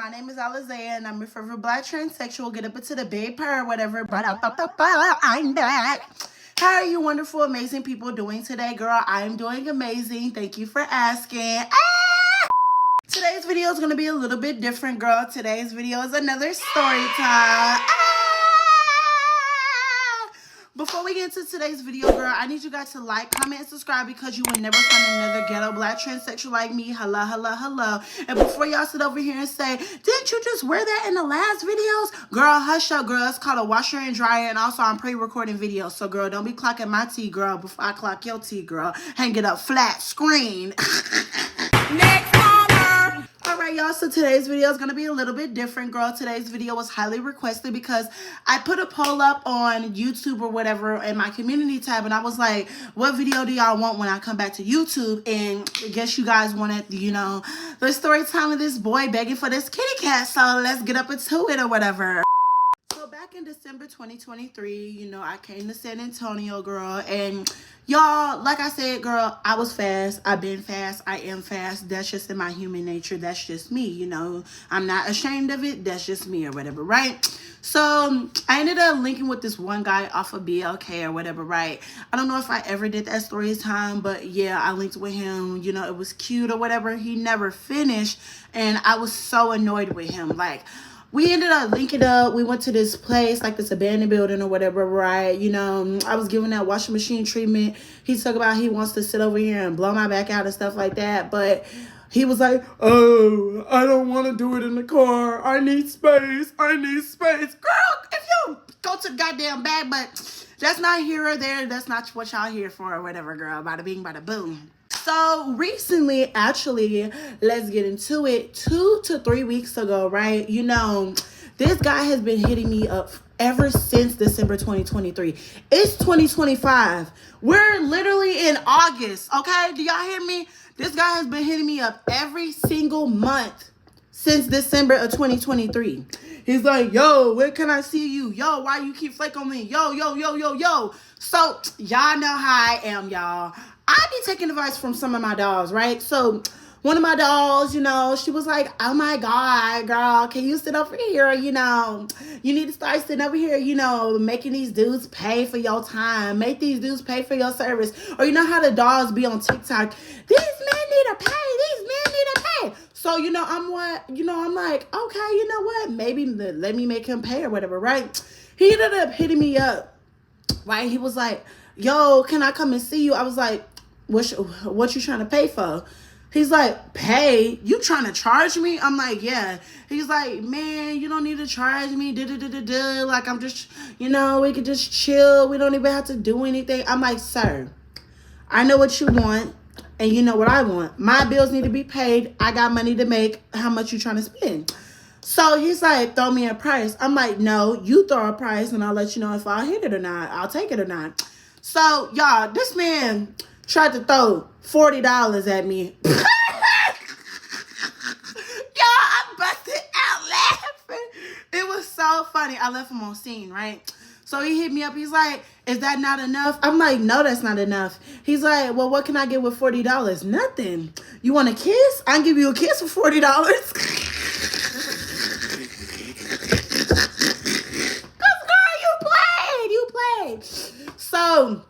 My name is Alizea, and I'm your favorite black transsexual. Get up into the big purr, whatever. I'm back. How are you wonderful, amazing people doing today, girl? I'm doing amazing. Thank you for asking. Today's video is going to be a little bit different, girl. Today's video is another story time. Before we get into today's video, girl, I need you guys to like, comment, and subscribe because you will never find another ghetto black transsexual like me. Hello, hello, hello. And before y'all sit over here and say, didn't you just wear that in the last videos? Girl, hush up, girl. It's called a washer and dryer, and also I'm pre-recording videos. So, girl, don't be clocking my tea, girl, before I clock your tea, girl. Hang it up flat screen. Next caller. Alright, y'all, so today's video is going to be a little bit different, girl. Today's video was highly requested because I put a poll up on YouTube or whatever in my community tab, and I was like, what video do y'all want when I come back to YouTube? And I guess you guys wanted, the story time of this boy begging for this kitty cat, so let's get up into it or whatever. So back in December 2023, I came to San Antonio, girl, and y'all, like I said, girl, I was fast. I've been fast. I am fast. That's just in my human nature. That's just me, I'm not ashamed of it. That's just me or whatever, right? So I ended up linking with this one guy off of BLK or whatever, right? I don't know if I ever did that story time, but yeah, I linked with him. It was cute or whatever. He never finished, and I was so annoyed with him. Like, we ended up linking up. We went to this place, like this abandoned building or whatever, right? I was giving that washing machine treatment. He talked about he wants to sit over here and blow my back out and stuff like that. But he was like, oh, I don't want to do it in the car. I need space. I need space. Girl, if you go to the goddamn bag, but that's not here or there. That's not what y'all here for or whatever, girl. Bada bing, bada boom. So recently, actually, let's get into it. 2 to 3 weeks ago, right? This guy has been hitting me up ever since December 2023. It's 2025. We're literally in August, okay? Do y'all hear me? This guy has been hitting me up every single month since December of 2023. He's like, yo, where can I see you? Yo, why you keep flaking on me? Yo, yo, yo, yo, yo. So y'all know how I am, y'all. I be taking advice from some of my dolls, right? So one of my dolls, she was like, oh my God, girl, can you sit over here? You need to start sitting over here, making these dudes pay for your time. Make these dudes pay for your service. Or you know how the dolls be on TikTok? These men need to pay. These men need to pay. So, I'm like, okay, you know what? Maybe let me make him pay or whatever, right? He ended up hitting me up, right? He was like, yo, can I come and see you? I was like, what you trying to pay for? He's like, pay? You trying to charge me? I'm like, yeah. He's like, man, you don't need to charge me. Like, I'm just, we can just chill. We don't even have to do anything. I'm like, sir, I know what you want, and you know what I want. My bills need to be paid. I got money to make. How much you trying to spend? So he's like, throw me a price. I'm like, no, you throw a price, and I'll let you know if I'll hit it or not. I'll take it or not. So, y'all, this man tried to throw $40 at me. Y'all, I busted out laughing. It was so funny. I left him on scene, right? So he hit me up. He's like, is that not enough? I'm like, no, that's not enough. He's like, well, what can I get with $40? Nothing. You want a kiss? I can give you a kiss for $40. So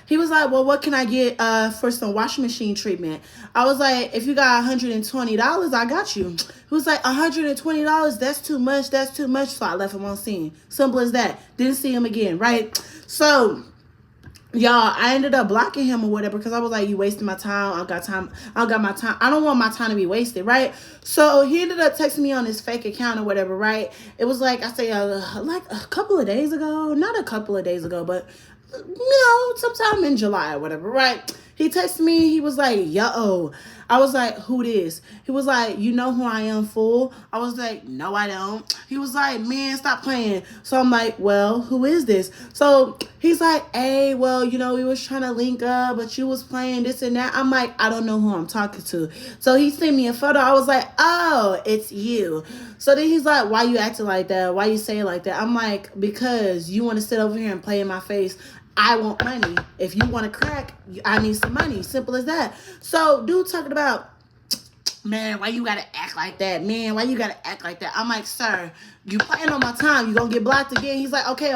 he was like, well, what can I get for some washing machine treatment? I was like, if you got $120, I got you. He was like, $120? That's too much. That's too much. So I left him on scene. Simple as that. Didn't see him again, right? So, y'all, I ended up blocking him or whatever because I was like, you wasting my time. I don't got time. I don't got my time. I don't want my time to be wasted, right? So he ended up texting me on his fake account or whatever, right? It was like, I say, like a couple of days ago. Not a couple of days ago, but sometime in July or whatever, right? He texted me. He was like, yo. I was like, who this? He was like, you know who I am, fool? I was like, no, I don't. He was like, man, stop playing. So I'm like, well, who is this? So he's like, hey, well, we was trying to link up, but you was playing this and that. I'm like, I don't know who I'm talking to. So he sent me a photo. I was like, oh, it's you. So then he's like, why you acting like that? Why you say it like that? I'm like, because you want to sit over here and play in my face. I want money. If you want to crack, I need some money. Simple as that. So, dude talking about man, why you gotta act like that? Man, why you gotta act like that? I'm like, sir, you playing on my time. You gonna get blocked again. He's like, okay.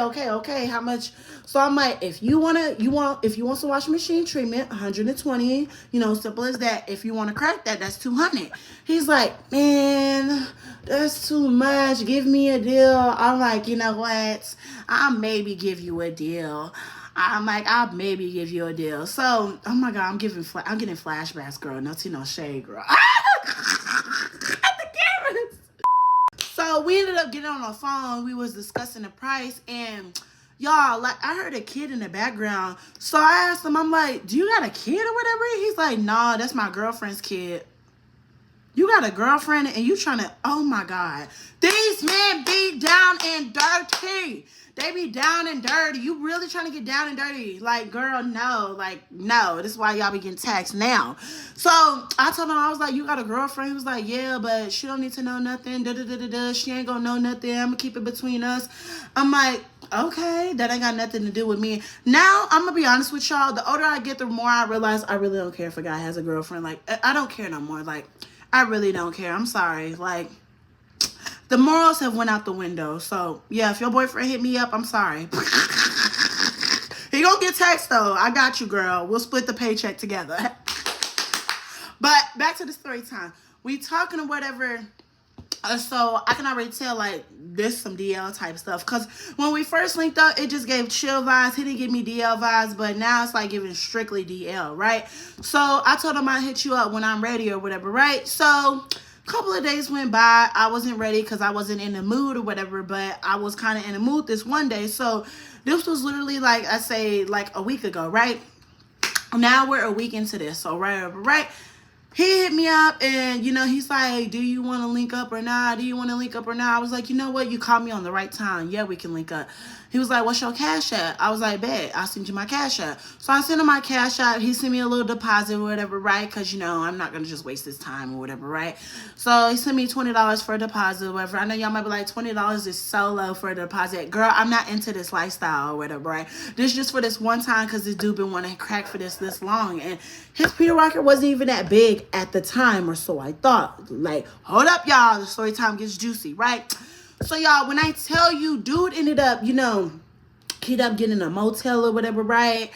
How much? So I'm like, if you want some washing machine treatment, 120, simple as that. If you want to crack that, that's 200. He's like, man, that's too much. Give me a deal. I'm like, you know what? I'll maybe give you a deal. I'm like, I'll maybe give you a deal. So, oh my God, I'm getting flashbacks, girl. No tea, no shade, girl. At the cameras. So we ended up getting on the phone. We was discussing the price, and y'all, like, I heard a kid in the background. So I asked him, I'm like, do you got a kid or whatever? He's like, nah, that's my girlfriend's kid. You got a girlfriend and you trying to, oh my God. These men be down and dirty. They be down and dirty. You really trying to get down and dirty? Like, girl, no. Like, no. This is why y'all be getting taxed now. So I told him, I was like, you got a girlfriend? He was like, yeah, but she don't need to know nothing. She ain't gonna know nothing. I'm gonna keep it between us. I'm like, okay, that ain't got nothing to do with me. Now, I'm gonna be honest with y'all. The older I get, the more I realize I really don't care if a guy has a girlfriend. Like, I don't care no more. Like, I really don't care. I'm sorry. Like, the morals have went out the window. So, yeah, if your boyfriend hit me up, I'm sorry. He gonna get taxed, though. I got you, girl. We'll split the paycheck together. But back to the story time. We talking or whatever. So, I can already tell, like, this some DL type stuff. Because when we first linked up, it just gave chill vibes. He didn't give me DL vibes. But now it's, like, giving strictly DL, right? So, I told him I'd hit you up when I'm ready or whatever, right? So, couple of days went by. I wasn't ready because I wasn't in the mood or whatever, but I was kind of in the mood this one day. So this was literally, like, I say, like a week ago, right? Now we're a week into this. So right. He hit me up and, he's like, do you want to link up or not? I was like, you know what? You called me on the right time. Yeah, we can link up. He was like, what's your cash app? I was like, bet. I'll send you my cash app. So I sent him my cash app. He sent me a little deposit or whatever, right? Because, I'm not going to just waste his time or whatever, right? So he sent me $20 for a deposit or whatever. I know y'all might be like, $20 is so low for a deposit. Girl, I'm not into this lifestyle or whatever, right? This is just for this one time because this dude been wanting to crack for this long. And his Peter Rocket wasn't even that big at the time, or so I thought. Like, hold up, y'all. The story time gets juicy, right? So, y'all, when I tell you, dude ended up, he ended up getting a motel or whatever, right?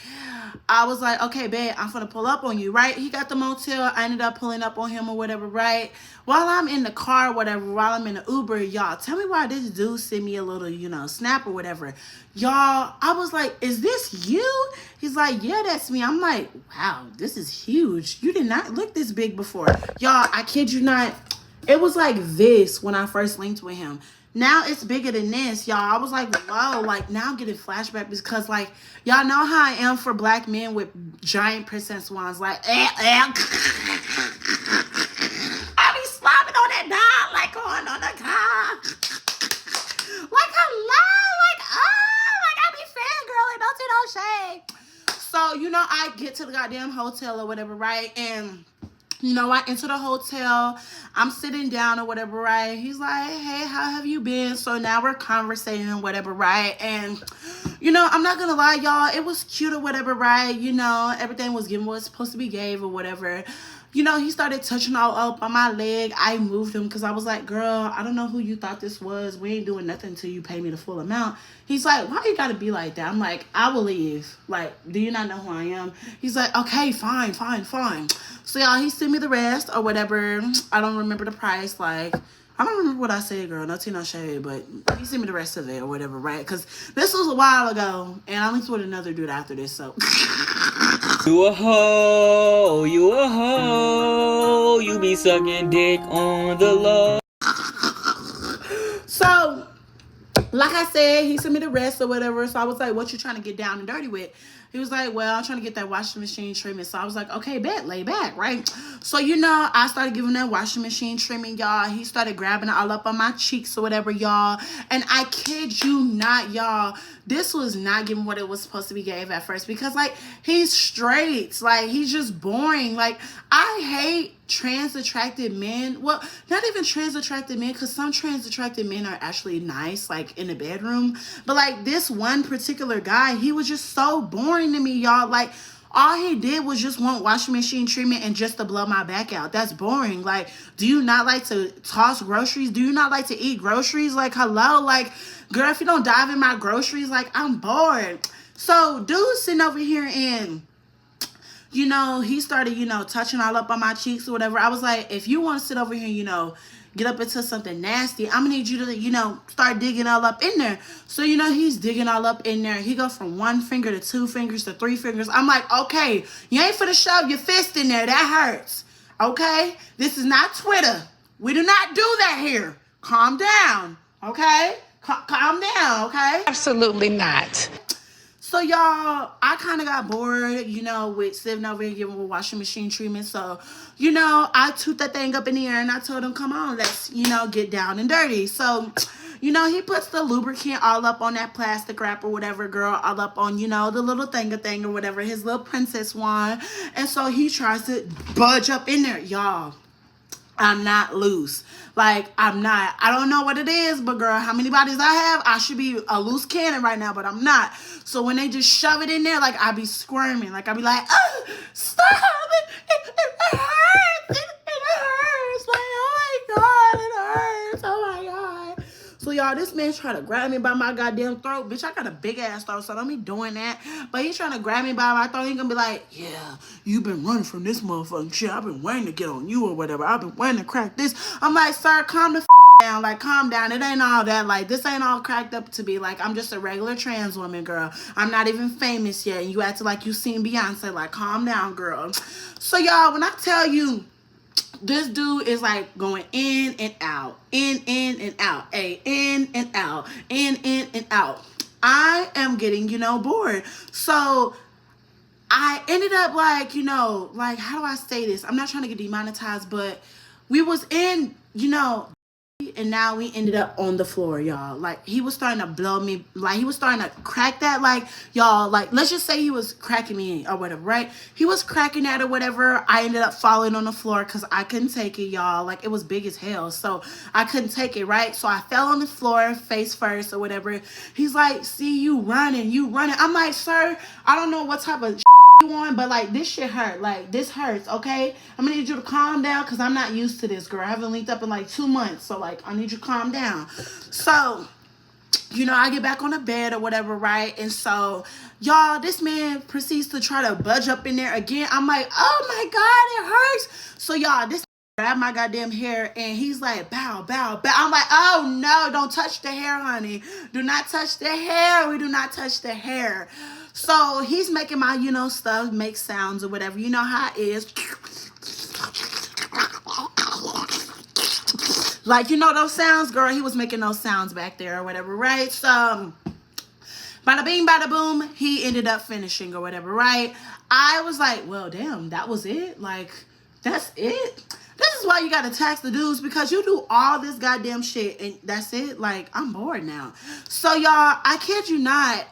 I was like, okay, babe, I'm gonna pull up on you, right? He got the motel. I ended up pulling up on him or whatever, right? While I'm in the car, whatever, while I'm in the Uber, y'all, tell me why this dude sent me a little, snap or whatever. Y'all, I was like, is this you? He's like, yeah, that's me. I'm like, wow, this is huge. You did not look this big before. Y'all, I kid you not. It was like this when I first linked with him. Now it's bigger than this, y'all. I was like, whoa, like, now I'm getting flashbacks because, like, y'all know how I am for black men with giant princess wands. Like, I be slobbing on that dog, like, going on the car. Like, hello, like, oh, like, I be fangirling, don't do no shade. So, I get to the goddamn hotel or whatever, right? And I enter the hotel. I'm sitting down or whatever, right? He's like, hey, how have you been? So now we're conversating or whatever, right? And, I'm not going to lie, y'all. It was cute or whatever, right? Everything was given what was supposed to be gave or whatever. He started touching all up on my leg. I moved him because I was like, girl, I don't know who you thought this was. We ain't doing nothing until you pay me the full amount. He's like, why you got to be like that? I'm like, I will leave. Like, do you not know who I am? He's like, okay, fine. So, y'all, he sent me the rest or whatever. I don't remember the price. Like, I don't remember what I said, girl. No tea, no shade. But he sent me the rest of it or whatever, right? Because this was a while ago. And I linked with another dude after this, so. You a hoe. You be sucking dick on the low. So, like I said, he sent me the rest or whatever. So I was like, what you trying to get down and dirty with? He was like, well, I'm trying to get that washing machine treatment. So I was like, okay, bet, lay back, right? So, I started giving that washing machine treatment, y'all. He started grabbing it all up on my cheeks or whatever, y'all. And I kid you not, y'all, this was not giving what it was supposed to be gave at first. Because, like, he's straight. Like, he's just boring. Like, I hate trans attracted men. Well, not even trans attracted men, because some trans attracted men are actually nice, like, in the bedroom. But, like, this one particular guy, he was just so boring to me, y'all. Like, All he did was just want washing machine treatment and just to blow my back out. That's boring. Like, do you not like to toss groceries? Do you not like to eat groceries? Like, hello? Like, girl, if you don't dive in my groceries, like, I'm bored. So, dude sitting over here and, you know, he started, you know, touching all up on my cheeks or whatever. I was like, if you want to sit over here, you know, get up into something nasty, I'm gonna need you to, you know, start digging all up in there. So, you know, he's digging all up in there. He go from 1 finger to 2 fingers to 3 fingers. I'm like, okay, you ain't finna shove your fist in there. That hurts. Okay? This is not Twitter. We do not do that here. Calm down. Okay? Calm down. Okay? Absolutely not. So, y'all, I kind of got bored, you know, with sitting over here giving a washing machine treatment. So, you know, I toot that thing up in the air and I told him, come on, let's, you know, get down and dirty. So, you know, he puts the lubricant all up on that plastic wrap or whatever, girl, all up on, you know, the little thing or whatever, his little princess wand. And so he tries to budge up in there. Y'all, I'm not loose. Like, I'm not. I don't know what it is, but girl, how many bodies I have, I should be a loose cannon right now, but I'm not. So when they just shove it in there, like, I be squirming. Like, I be like, oh, stop it. It hurts. It hurts. Like, oh my God, it hurts. Oh my God. So, y'all, this man trying to grab me by my goddamn throat. Bitch, I got a big ass throat, so don't be doing that. But he's trying to grab me by my throat. He gonna be like, yeah, you been running from this motherfucking shit. I've been waiting to get on you or whatever. I've been waiting to crack this. I'm like, sir, calm the down. Like, calm down. It ain't all that. Like, this ain't all cracked up to be. Like, I'm just a regular trans woman, girl. I'm not even famous yet. And you acting like you seen Beyonce. Like, calm down, girl. So, y'all, when I tell you, this dude is like going in and out, in and out, in and out, in and out. I am getting, you know, bored. So I ended up like, you know, like, how do I say this? I'm not trying to get demonetized, but we was in, you know, and now we ended up on the floor, y'all. Like, he was starting to blow me. Like, he was starting to crack that. Like, y'all, like, let's just say he was cracking me or whatever, right? He was cracking that or whatever. I ended up falling on the floor because I couldn't take it, y'all. Like, it was big as hell. So I couldn't take it, right? So I fell on the floor face first or whatever. He's like, see, you running. I'm like, sir, I don't know what type of you on, but like, this shit hurt. Like, this hurts, okay? I'm gonna need you to calm down because I'm not used to this, girl. I haven't linked up in like 2 months, so like, I need you to calm down. So, you know, I get back on the bed or whatever, right? And so, y'all, this man proceeds to try to budge up in there again. I'm like, oh my God, it hurts. So, y'all, this grab my goddamn hair and he's like, bow, bow, bow. I'm like, oh no, don't touch the hair, honey. Do not touch the hair. We do not touch the hair. So he's making my, you know, stuff make sounds or whatever. You know how it is. Like, you know those sounds, girl? He was making those sounds back there or whatever, right? So, bada bing, bada boom, he ended up finishing or whatever, right? I was like, well, damn, that was it? Like, that's it? This is why you gotta tax the dudes, because you do all this goddamn shit and that's it? Like, I'm bored now. So, y'all, I kid you not,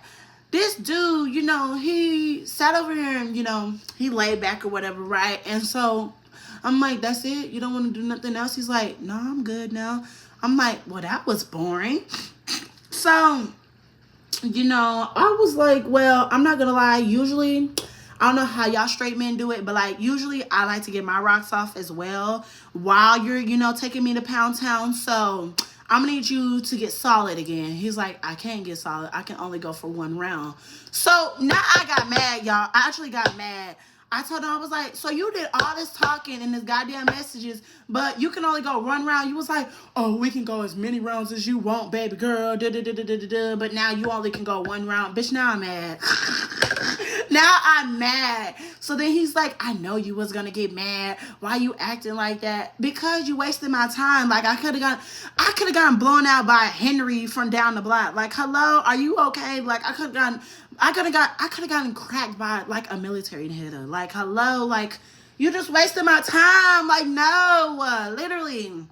this dude, you know, he sat over here and, you know, he laid back or whatever, right? And so I'm like, that's it? You don't want to do nothing else? He's like, no, I'm good now. I'm like, well, that was boring. So, you know, I was like, well, I'm not going to lie. Usually, I don't know how y'all straight men do it, but like, usually I like to get my rocks off as well while you're, you know, taking me to Pound Town. So I'm gonna need you to get solid again. He's like, I can't get solid. I can only go for 1 round. So now I got mad, y'all. I actually got mad. I told him, I was like, so you did all this talking and this goddamn messages, but you can only go 1 round. You was like, oh, we can go as many rounds as you want, baby girl. But now you only can go 1 round. Bitch, now I'm mad. Now I'm mad. So then he's like, I know you was gonna get mad. Why you acting like that? Because you wasted my time. Like, I could have gotten blown out by Henry from down the block. Like, hello, are you okay? Like, I could have gotten cracked by like a military hitter. Like, hello, like, you just wasted my time. Like, no, literally.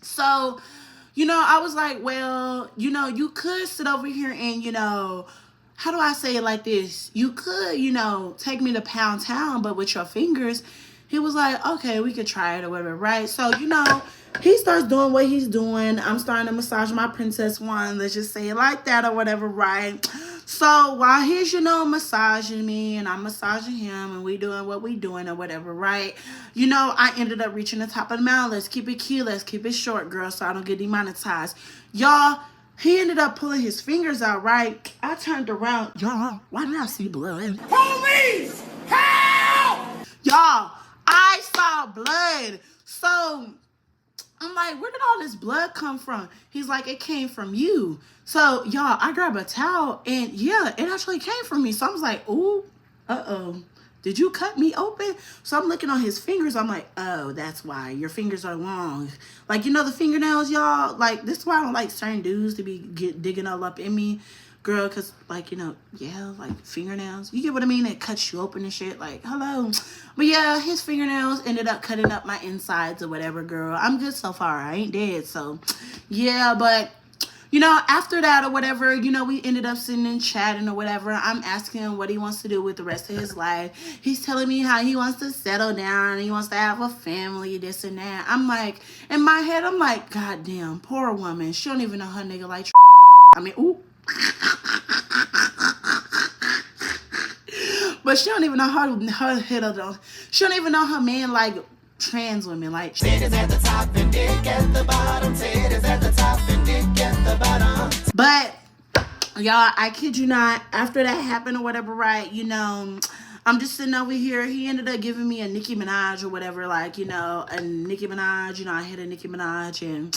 So, you know, I was like, well, you know, you could sit over here and, you know, how do I say it like this? You could, you know, take me to Pound Town, but with your fingers. he was like, okay, we could try it or whatever, right? So, you know, he starts doing what he's doing. I'm starting to massage my princess one. Let's just say it like that or whatever, right? So while he's, you know, massaging me and I'm massaging him and we doing what we doing or whatever, right? You know, I ended up reaching the top of the mountain. Let's keep it cute. Let's keep it short, girl, so I don't get demonetized. Y'all, he ended up pulling his fingers out, right? I turned around. Y'all, why did I see blood? Police! Help! Y'all, I saw blood. So I'm like, where did all this blood come from? He's like, it came from you. So, y'all, I grabbed a towel, and yeah, it actually came from me. So I was like, ooh, uh-oh. Did you cut me open? So I'm looking on his fingers. I'm like, oh, that's why. Your fingers are long. Like, you know the fingernails, y'all? Like, this is why I don't like certain dudes to be digging all up in me. Girl, because, like, you know, yeah, like, fingernails. You get what I mean? It cuts you open and shit. Like, hello. But, yeah, his fingernails ended up cutting up my insides or whatever, girl. I'm good so far. I ain't dead. So, yeah, but, you know, after that or whatever, you know, we ended up sitting and chatting or whatever. I'm asking him what he wants to do with the rest of his life. He's telling me how he wants to settle down. He wants to have a family, this and that. I'm like, in my head, I'm like, God damn, poor woman. She don't even know her nigga like, I mean, ooh. But she don't even know her head of the, she don't even know her man like trans women, like titties at the top and dick at the bottom, titties at the top and dick at the bottom. But y'all, I kid you not, after that happened or whatever, right, you know, I'm just sitting over here. He ended up giving me a Nicki Minaj or whatever, like, you know, a Nicki Minaj, you know, I hit a Nicki Minaj, and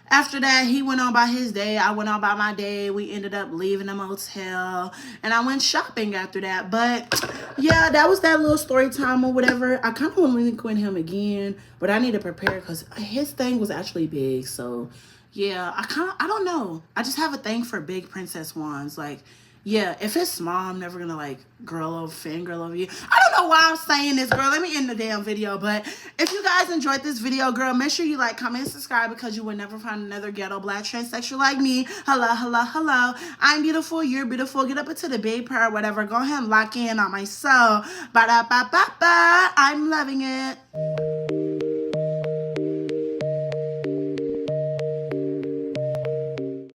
after that, he went on by his day. I went on by my day. We ended up leaving the motel. And I went shopping after that. But, yeah, that was that little story time or whatever. I kind of want to link with him again. But I need to prepare because his thing was actually big. So, yeah, I don't know. I just have a thing for big princess wands. Like, yeah, if it's small, I'm never going to, like, fangirl over you. I don't know why I'm saying this, girl. Let me end the damn video. But if you guys enjoyed this video, girl, make sure you like, comment, and subscribe because you will never find another ghetto black transsexual like me. Hello, hello, hello. I'm beautiful. You're beautiful. Get up into the big pair or whatever. Go ahead and lock in on my soul. Ba-da-ba-ba-ba. I'm loving it.